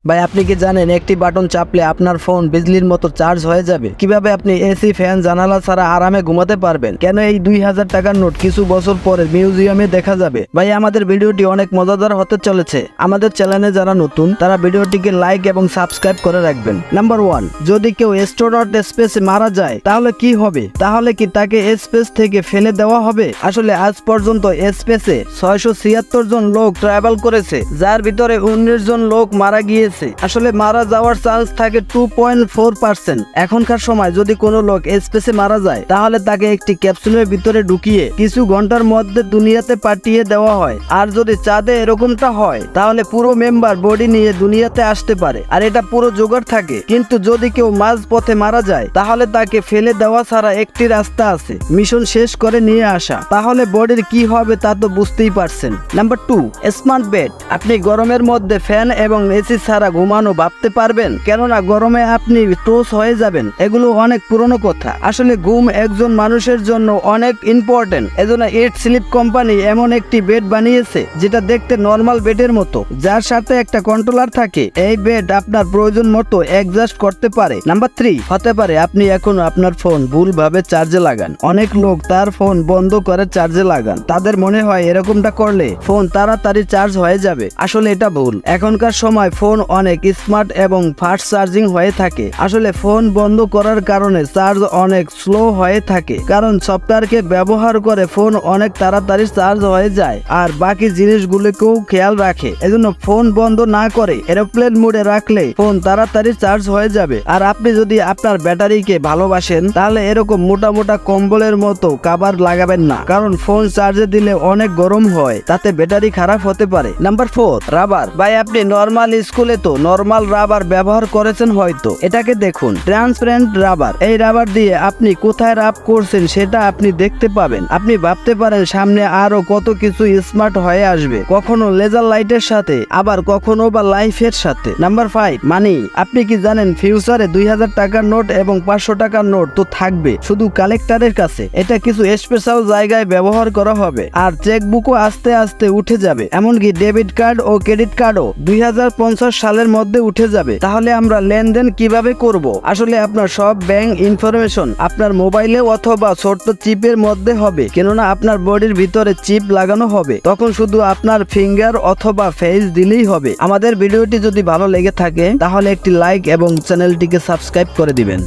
ভাই আপনি কি জানেন একটি বাটন চাপলে আপনার ফোন বিজলির মতো চার্জ হয়ে যাবে? কিভাবে আপনি এসি, ফ্যান, জানালা ছাড়া আরামে ঘুমাতে পারবেন? কেন এই 2000 টাকার নোট কিছু বছর পরে মিউজিয়ামে দেখা যাবে? ভাই আমাদের ভিডিওটি অনেক মজাদার হতে চলেছে। আমাদের চ্যানেলে যারা নতুন তারা ভিডিওটিকে লাইক এবং সাবস্ক্রাইব করে রাখবেন। নাম্বার 1, যদি কেউ স্টোরড স্পেসে মারা যায় তাহলে কি হবে? তাহলে কি তাকে স্পেস থেকে ফেলে দেওয়া হবে? আসলে আজ পর্যন্ত স্পেসে 676 জন লোক ট্রাভেল করেছে, যার ভিতরে 19 জন লোক মারা গিয়েছে। আসলে মারা যাওয়ার চান্স থাকে 2.4%। এখনকার সময় যদি কোনো লোক স্পেসে মারা যায় তাহলে তাকে একটি ক্যাপসুলের ভিতরে ঢুকিয়ে কিছু ঘন্টার মধ্যে দুনিয়াতে পাঠিয়ে দেওয়া হয়। আর যদি চাঁদে এরকমটা হয় তাহলে পুরো মেম্বার বডি নিয়ে দুনিয়াতে আসতে পারে, আর এটা পুরো জোগাড় থাকে। কিন্তু যদি কেউ মাঝ পথে মারা যায় তাহলে তাকে ফেলে দেওয়া ছাড়া একটি রাস্তা আছে, মিশন শেষ করে নিয়ে আসা। তাহলে বডির কি হবে তা তো বুঝতেই পারছেন। Number 2, smart bed. আপনি গরমের মধ্যে ফ্যান এবং এসি ছাড়া ঘুমানো ভাবতে পারবেন? কেননা গরমে আপনি টোস হয়ে যাবেন। এগুলো অনেক পুরনো কথা। আসলে ঘুম একজন মানুষের জন্য অনেক ইম্পর্টেন্ট। এজন্য ইট স্লিপ কোম্পানি এমন একটি বেড বানিয়েছে যেটা দেখতে নর্মাল বেডের মতো, যার সাথে একটা কন্ট্রোলার থাকে। এই বেড আপনার প্রয়োজন মতো অ্যাডজাস্ট করতে পারে। নাম্বার 3, হতে পারে আপনি এখন আপনার ফোন ভুলভাবে চার্জে লাগান। অনেক লোক তার ফোন বন্ধ করে চার্জে লাগান। তাদের মনে হয় এরকমটা করলে ফোন তাড়াতাড়ি চার্জ হয়ে যাবে। আসলে এটা ভুল। এখনকার সময় ফোন অনেক স্মার্ট এবং ফাস্ট চার্জিং হয়ে থাকে। আসলে ফোন বন্ধ করার কারণে চার্জ অনেক স্লো হয়ে থাকে, কারণ সফটওয়্যারকে ব্যবহার করে ফোন অনেক তাড়াতাড়ি চার্জ হয়ে যায় আর বাকি জিনিসগুলোকেও খেয়াল রাখে। এজন্য ফোন বন্ধ না করে এরোপ্লেন মোডে রাখলে ফোন তাড়াতাড়ি চার্জ হয়ে যাবে। আর আপনি যদি আপনার ব্যাটারিকে ভালোবাসেন তাহলে এরকম মোটা মোটা কম্বলের মতো কভার লাগাবেন না, কারণ ফোন চার্জে দিলে অনেক গরম হয়, তাতে ব্যাটারি খারাপ হতে পারে। Number 4, rubber. ভাই আপনি নর্মাল স্কুলে তো নর্মাল রাবার ব্যবহার করেছেন হয়তো। এটাকে দেখুন, ট্রান্সপারেন্ট রাবার। এই রাবার দিয়ে আপনি কোথায় রাব করছেন সেটা আপনি দেখতে পাবেন। আপনি ভাবতে পারেন সামনে আরো কত কিছু স্মার্ট হয়ে আসবে, কখনো লেজার লাইটের সাথে, আবার কখনো বা লাইফের সাথে। নাম্বার 5, মানি। আপনি কি জানেন ফিউচারে 2000 টাকার নোট এবং 500 টাকার নোট তো থাকবে শুধু কালেক্টরের কাছে। এটা কিছু স্পেশাল জায়গায় ব্যবহার করা হবে, আর চেকবুকও আস্তে আস্তে উঠে যাবে। এমনকি ডেবিট কার্ড ও ক্রেডিট কার্ডও 2050 সালের মধ্যে উঠে যাবে। তাহলে আমরা লেনদেন কিভাবে করব? আসলে আপনার সব ব্যাংক ইনফরমেশন আপনার মোবাইলে অথবা ছোট্ট চিপের মধ্যে হবে, কেননা আপনার বডির ভিতরে চিপ লাগানো হবে। তখন শুধু আপনার ফিঙ্গার অথবা ফেস দিলেই হবে। আমাদের ভিডিওটি যদি ভালো লেগে থাকে তাহলে একটি লাইক এবং চ্যানেলটিকে সাবস্ক্রাইব করে দিবেন।